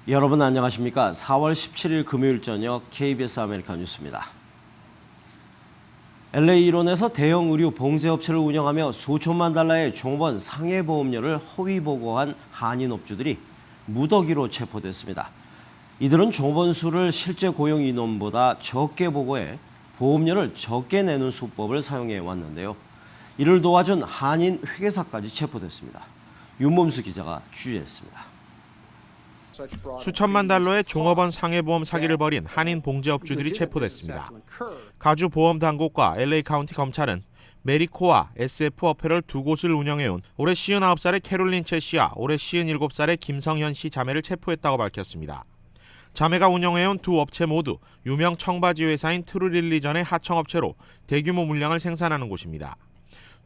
여러분 안녕하십니까? 4월 17일 금요일 저녁 KBS 아메리카 뉴스입니다. LA 일원에서 대형 의류 봉제업체를 운영하며 수천만 달러의 종업원 상해보험료를 허위 보고한 한인업주들이 무더기로 체포됐습니다. 이들은 종업원 수를 실제 고용 인원보다 적게 보고해 보험료를 적게 내는 수법을 사용해 왔는데요. 이를 도와준 한인 회계사까지 체포됐습니다. 윤범수 기자가 취재했습니다. 수천만 달러의 종업원 상해보험 사기를 벌인 한인 봉제업주들이 체포됐습니다. 가주 보험당국과 LA 카운티 검찰은 메리코와 SF 어페럴 두 곳을 운영해온 올해 59살의 캐롤린 채 씨와 올해 57살의 김성현 씨 자매를 체포했다고 밝혔습니다. 자매가 운영해온 두 업체 모두 유명 청바지 회사인 트루릴리전의 하청업체로 대규모 물량을 생산하는 곳입니다.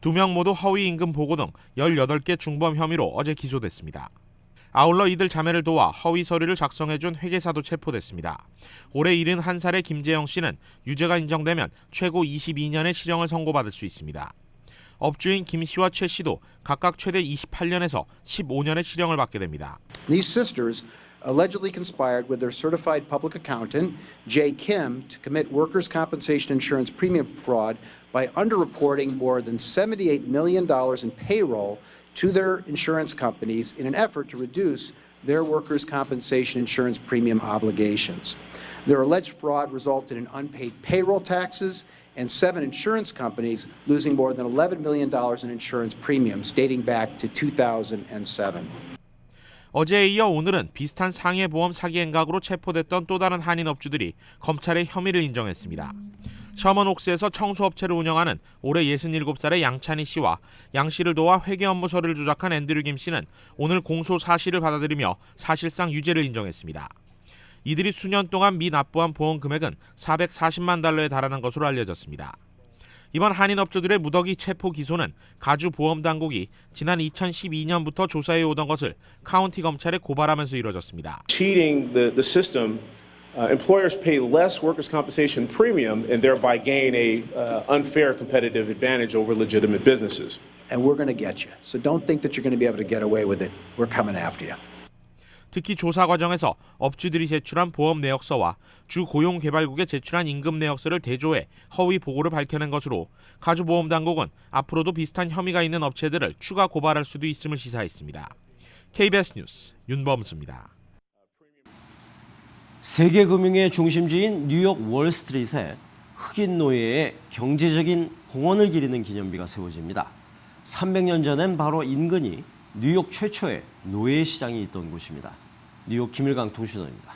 두 명 모두 허위 임금 보고 등 18개 중범 혐의로 어제 기소됐습니다. 아울러 이들 자매를 도와 허위 서류를 작성해준 회계사도 체포됐습니다. 올해 71살의 김재영 씨는 유죄가 인정되면 최고 22년의 실형을 선고받을 수 있습니다. 업주인 김 씨와 최 씨도 각각 최대 28년에서 15년의 실형을 받게 됩니다. These sisters allegedly conspired with their certified public accountant, Jay Kim, to commit workers' compensation insurance premium fraud by underreporting more than $78 million in payroll to their insurance companies in an effort to reduce their workers' compensation insurance premium obligations. Their alleged fraud resulted in unpaid payroll taxes and 7 insurance companies losing more than $11 million in insurance premiums dating back to 2007. 어제에 이어 오늘은 비슷한 상해보험 사기 행각으로 체포됐던 또 다른 한인업주들이 검찰의 혐의를 인정했습니다. 셔먼옥스에서 청소업체를 운영하는 올해 67살의 양찬희 씨와 양 씨를 도와 회계 업무 서류를 조작한 앤드류 김 씨는 오늘 공소 사실을 받아들이며 사실상 유죄를 인정했습니다. 이들이 수년 동안 미납부한 보험 금액은 440만 달러에 달하는 것으로 알려졌습니다. 이번 한인업주들의 무더기 체포 기소는 가주 보험당국이 지난 2012년부터 조사해 오던 것을 카운티 검찰에 고발하면서 이뤄졌습니다. Cheating the system, employers pay less workers' compensation premium and thereby gain a unfair competitive advantage over legitimate businesses. And we're going to get you. So don't think that you're going to be able to get away with it. We're coming after you. 특히 조사 과정에서 업주들이 제출한 보험 내역서와 주 고용개발국에 제출한 임금 내역서를 대조해 허위 보고를 밝혀낸 것으로 가주보험당국은 앞으로도 비슷한 혐의가 있는 업체들을 추가 고발할 수도 있음을 시사했습니다. KBS 뉴스 윤범수입니다. 세계 금융의 중심지인 뉴욕 월스트리트에 흑인 노예의 경제적인 공헌을 기리는 기념비가 세워집니다. 300년 전엔 바로 인근이 뉴욕 최초의 노예 시장이 있던 곳입니다. 뉴욕 김일강 통신원입니다.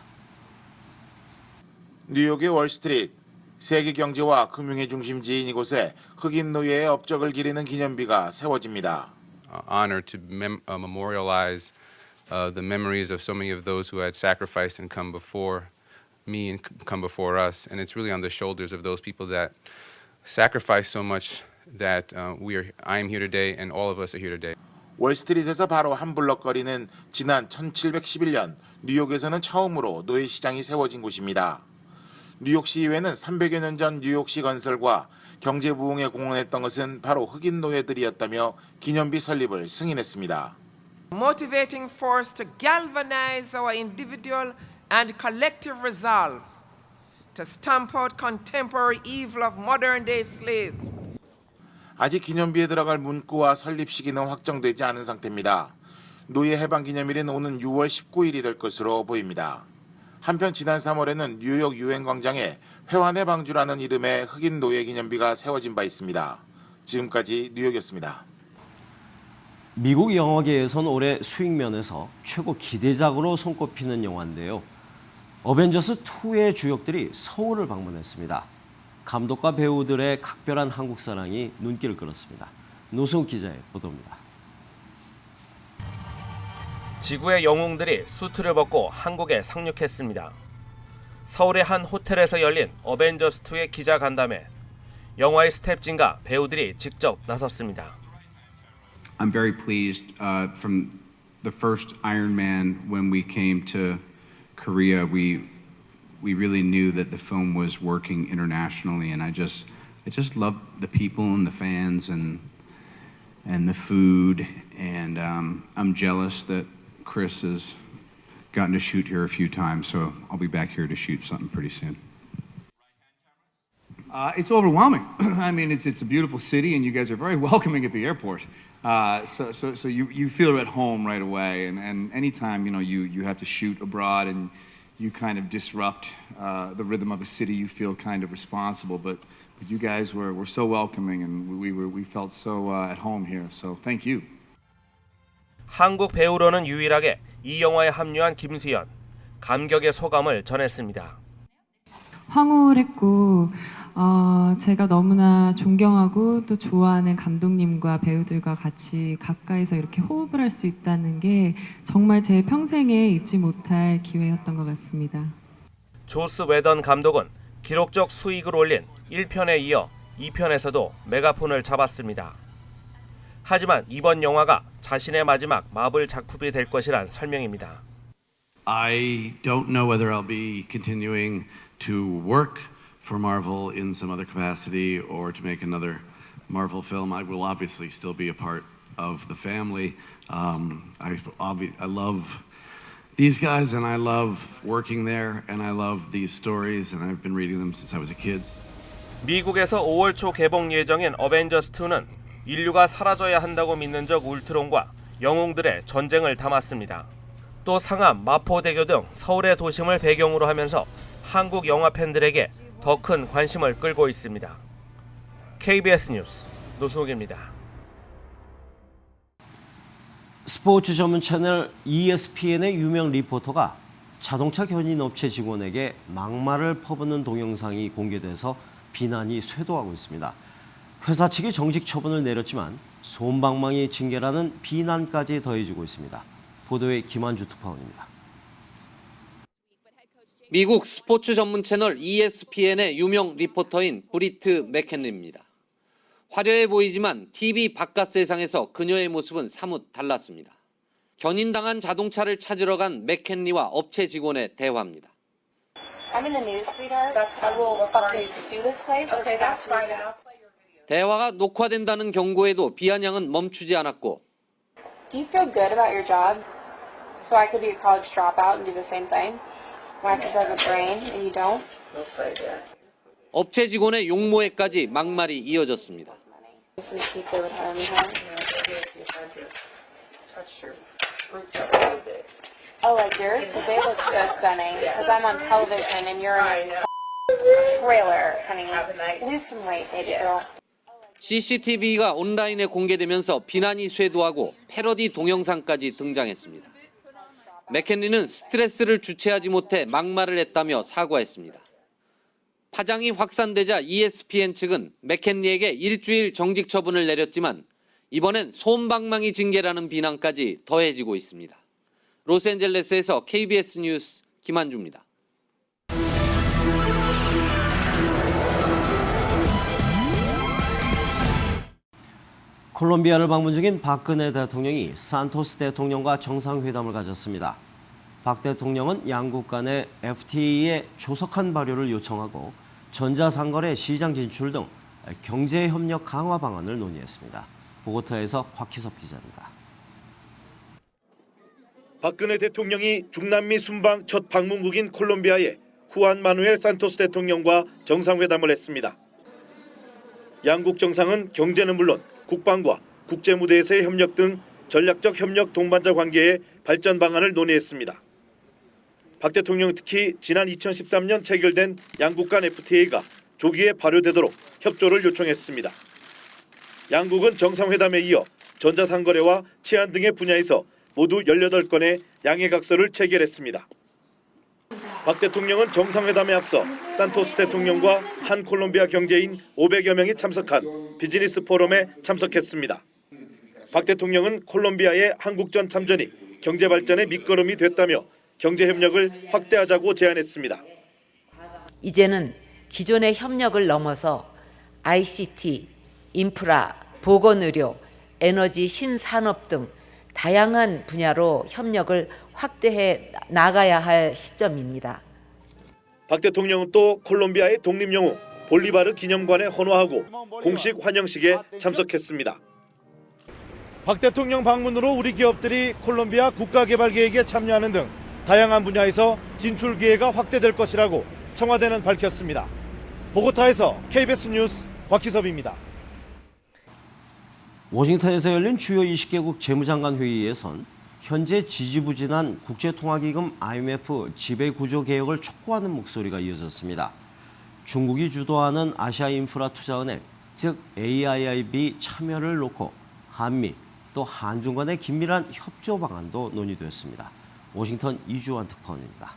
뉴욕의 월스트리트, 세계 경제와 금융의 중심지인 이곳에 흑인 노예의 업적을 기리는 기념비가 세워집니다. Honor to memorialize the memories of so many of those who had sacrificed and come before me and come before us, and it's really on the shoulders of those people that sacrificed so much that I am here today, and all of us are here today. 월스트리트에서 바로 한 블럭 거리는 지난 1711년 뉴욕에서는 처음으로 노예 시장이 세워진 곳입니다. 뉴욕시의회는 300여 년 전 뉴욕시 건설과 경제 부흥에 공헌했던 것은 바로 흑인 노예들이었다며 기념비 설립을 승인했습니다. Motivating force to galvanize our individual and collective resolve to stamp out contemporary evil of modern-day slavery. 아직 기념비에 들어갈 문구와 설립 시기는 확정되지 않은 상태입니다. 노예 해방 기념일은 오는 6월 19일이 될 것으로 보입니다. 한편 지난 3월에는 뉴욕 유엔 광장에 회환의 방주라는 이름의 흑인 노예 기념비가 세워진 바 있습니다. 지금까지 뉴욕이었습니다. 미국 영화계에선 올해 수익면에서 최고 기대작으로 손꼽히는 영화인데요. 어벤져스 2의 주역들이 서울을 방문했습니다. 감독과 배우들의 각별한 한국 사랑이 눈길을 끌었습니다. 노승욱 기자의 보도입니다. 지구의 영웅들이 수트를 벗고 한국에 상륙했습니다. 서울의 한 호텔에서 열린 어벤져스2의 기자간담회. 영화의 스태프진과 배우들이 직접 나섰습니다. I'm very pleased from the first Iron Man when we came to Korea, we really knew that the film was working internationally, and I just love the people and the fans and the food, and I'm jealous that Chris is gotten to shoot here a few times, so I'll be back here to shoot something pretty soon. It's overwhelming. I mean, it's a beautiful city, and you guys are very welcoming at the airport. So you feel at home right away. And anytime you have to shoot abroad and you kind of disrupt the rhythm of a city, you feel kind of responsible. But you guys were so welcoming, and we felt so at home here. So thank you. 한국 배우로는 유일하게 이 영화에 합류한 김수현. 감격의 소감을 전했습니다. 황홀했고 제가 너무나 존경하고 또 좋아하는 감독님과 배우들과 같이 가까이서 이렇게 호흡을 할 수 있다는 게 정말 제 평생에 잊지 못할 기회였던 것 같습니다. 조스 웨던 감독은 기록적 수익을 올린 1편에 이어 2편에서도 메가폰을 잡았습니다. 하지만 이번 영화가 자신의 마지막 마블 작품이 될 것이란 설명입니다. I don't know whether I'll be continuing to work for Marvel in some other capacity or to make another Marvel film. I will obviously still be a part of the family. I love these guys and I love working there and I love these stories and I've been reading them since I was a kid. 미국에서 5월 초 개봉 예정인 어벤져스 2는 인류가 사라져야 한다고 믿는 적 울트론과 영웅들의 전쟁을 담았습니다. 또 상암, 마포대교 등 서울의 도심을 배경으로 하면서 한국 영화 팬들에게 더 큰 관심을 끌고 있습니다. KBS 뉴스 노수욱입니다. 스포츠 전문 채널 ESPN의 유명 리포터가 자동차 견인 업체 직원에게 막말을 퍼붓는 동영상이 공개돼서 비난이 쇄도하고 있습니다. 회사 측이 정직 처분을 내렸지만 솜방망이 징계라는 비난까지 더해지고 있습니다. 보도에 김한주 특파원입니다. 미국 스포츠 전문 채널 ESPN의 유명 리포터인 브리트 맥켄리입니다. 화려해 보이지만 TV 바깥 세상에서 그녀의 모습은 사뭇 달랐습니다. 견인당한 자동차를 찾으러 간 맥켄리와 업체 직원의 대화입니다. 대화가 녹화된다는 경고에도 비아냥은 멈추지 않았고 Do you feel good about your job? So I could be a college dropout and do the same thing? I have to drive a brain and you don't? 업체 직원의 용모에까지 막말이 이어졌습니다. Oh, like yours? But they look so stunning. Because I'm on television and you're in a trailer, honey. Lose some weight, baby girl. CCTV가 온라인에 공개되면서 비난이 쇄도하고 패러디 동영상까지 등장했습니다. 맥켄리는 스트레스를 주체하지 못해 막말을 했다며 사과했습니다. 파장이 확산되자 ESPN 측은 맥켄리에게 일주일 정직 처분을 내렸지만 이번엔 솜방망이 징계라는 비난까지 더해지고 있습니다. 로스앤젤레스에서 KBS 뉴스 김한주입니다. 콜롬비아를 방문 중인 박근혜 대통령이 산토스 대통령과 정상회담을 가졌습니다. 박 대통령은 양국 간의 FTA의 조속한 발효를 요청하고 전자상거래 시장 진출 등 경제협력 강화 방안을 논의했습니다. 보고타에서 곽희섭 기자입니다. 박근혜 대통령이 중남미 순방 첫 방문국인 콜롬비아의 후안 마누엘 산토스 대통령과 정상회담을 했습니다. 양국 정상은 경제는 물론 국방과 국제무대에서의 협력 등 전략적 협력 동반자 관계의 발전 방안을 논의했습니다. 박 대통령은 특히 지난 2013년 체결된 양국 간 FTA가 조기에 발효되도록 협조를 요청했습니다. 양국은 정상회담에 이어 전자상거래와 치안 등의 분야에서 모두 18건의 양해각서를 체결했습니다. 박 대통령은 정상회담에 앞서 산토스 대통령과 한 콜롬비아 경제인 500여 명이 참석한 비즈니스 포럼에 참석했습니다. 박 대통령은 콜롬비아의 한국전 참전이 경제 발전의 밑거름이 됐다며 경제 협력을 확대하자고 제안했습니다. 이제는 기존의 협력을 넘어서 ICT, 인프라, 보건의료, 에너지 신산업 등 다양한 분야로 협력을 확대해 나가야 할 시점입니다. 박 대통령은 또 콜롬비아의 독립영웅 볼리바르 기념관에 헌화하고 공식 환영식에 참석했습니다. 박 대통령 방문으로 우리 기업들이 콜롬비아 국가개발계획에 참여하는 등 다양한 분야에서 진출 기회가 확대될 것이라고 청와대는 밝혔습니다. 보고타에서 KBS 뉴스 곽희섭입니다. 워싱턴에서 열린 주요 20개국 재무장관 회의에선 현재 지지부진한 국제통화기금 IMF 지배구조 개혁을 촉구하는 목소리가 이어졌습니다. 중국이 주도하는 아시아인프라투자은행, 즉 AIIB 참여를 놓고 한미 또 한중 간의 긴밀한 협조 방안도 논의됐습니다. 워싱턴 이주환 특파원입니다.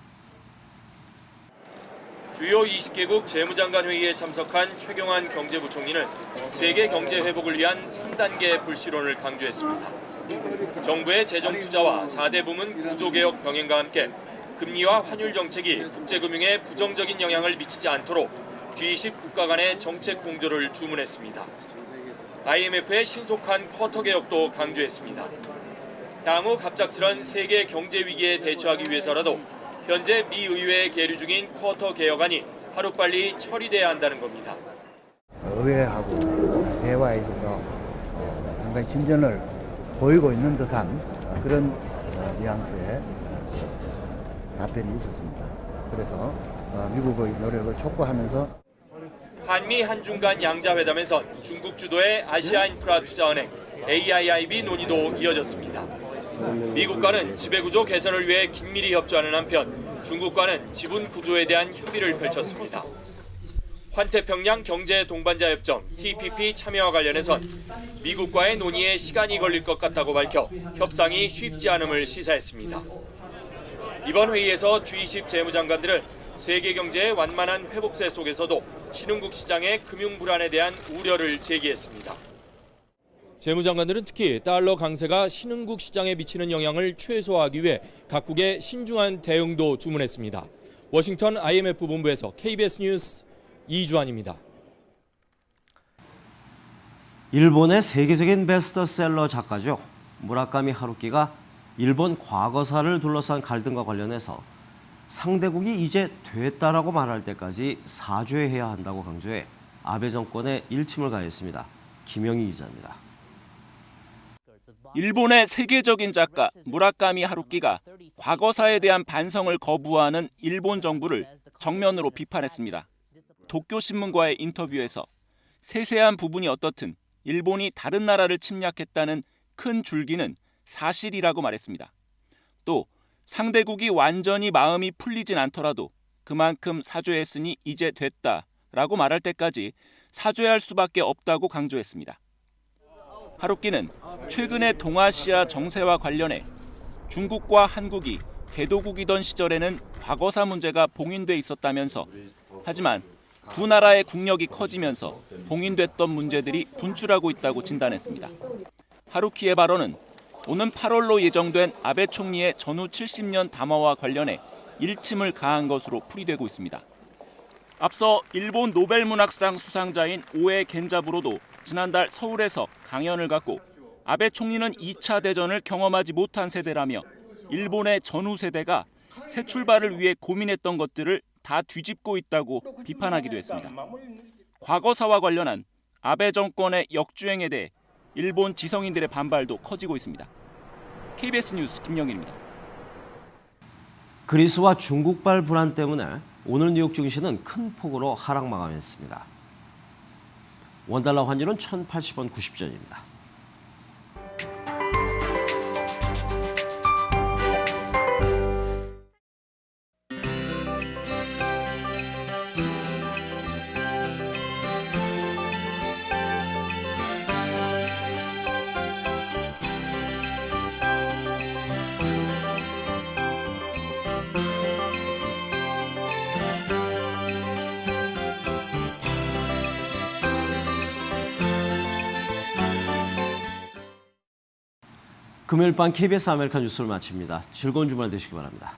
주요 20개국 재무장관 회의에 참석한 최경환 경제부총리는 세계 경제 회복을 위한 3단계 불씨론을 강조했습니다. 정부의 재정 투자와 4대 부문 구조개혁 병행과 함께 금리와 환율 정책이 국제금융에 부정적인 영향을 미치지 않도록 G20 국가 간의 정책 공조를 주문했습니다. IMF의 신속한 쿼터 개혁도 강조했습니다. 향후 갑작스런 세계 경제 위기에 대처하기 위해서라도 현재 미 의회에 계류 중인 쿼터 개혁안이 하루빨리 처리돼야 한다는 겁니다. 의회하고 대화에 있어서 상당히 진전을 보이고 있는 듯한 그런 뉘앙스의 답변이 있었습니다. 그래서 미국의 노력을 촉구하면서 한미 한중 간 양자회담에선 중국 주도의 아시아인프라투자은행 AIIB 논의도 이어졌습니다. 미국과는 지배구조 개선을 위해 긴밀히 협조하는 한편 중국과는 지분 구조에 대한 협의를 펼쳤습니다. 환태평양 경제 동반자 협정 TPP 참여와 관련해선 미국과의 논의에 시간이 걸릴 것 같다고 밝혀 협상이 쉽지 않음을 시사했습니다. 이번 회의에서 G20 재무장관들은 세계 경제의 완만한 회복세 속에서도 신흥국 시장의 금융 불안에 대한 우려를 제기했습니다. 재무장관들은 특히 달러 강세가 신흥국 시장에 미치는 영향을 최소화하기 위해 각국의 신중한 대응도 주문했습니다. 워싱턴 IMF 본부에서 KBS 뉴스 이주환입니다. 일본의 세계적인 베스트셀러 작가죠. 무라카미 하루키가 일본 과거사를 둘러싼 갈등과 관련해서 상대국이 이제 됐다라고 말할 때까지 사죄해야 한다고 강조해 아베 정권에 일침을 가했습니다. 김영희 기자입니다. 일본의 세계적인 작가 무라카미 하루키가 과거사에 대한 반성을 거부하는 일본 정부를 정면으로 비판했습니다. 도쿄신문과의 인터뷰에서 세세한 부분이 어떻든 일본이 다른 나라를 침략했다는 큰 줄기는 사실이라고 말했습니다. 또 상대국이 완전히 마음이 풀리진 않더라도 그만큼 사죄했으니 이제 됐다라고 말할 때까지 사죄할 수밖에 없다고 강조했습니다. 하루키는 최근의 동아시아 정세와 관련해 중국과 한국이 개도국이던 시절에는 과거사 문제가 봉인돼 있었다면서 하지만 두 나라의 국력이 커지면서 봉인됐던 문제들이 분출하고 있다고 진단했습니다. 하루키의 발언은 오는 8월로 예정된 아베 총리의 전후 70년 담화와 관련해 일침을 가한 것으로 풀이되고 있습니다. 앞서 일본 노벨문학상 수상자인 오에 겐자부로도 지난달 서울에서 강연을 갖고 아베 총리는 2차 대전을 경험하지 못한 세대라며 일본의 전후 세대가 새 출발을 위해 고민했던 것들을 다 뒤집고 있다고 비판하기도 했습니다. 과거사와 관련한 아베 정권의 역주행에 대해 일본 지성인들의 반발도 커지고 있습니다. KBS 뉴스 김영일입니다. 그리스와 중국발 불안 때문에 오늘 뉴욕 증시는 큰 폭으로 하락 마감했습니다. 원달러 환율은 1,080원 90전입니다. 금요일 밤 KBS 아메리칸 뉴스를 마칩니다. 즐거운 주말 되시기 바랍니다.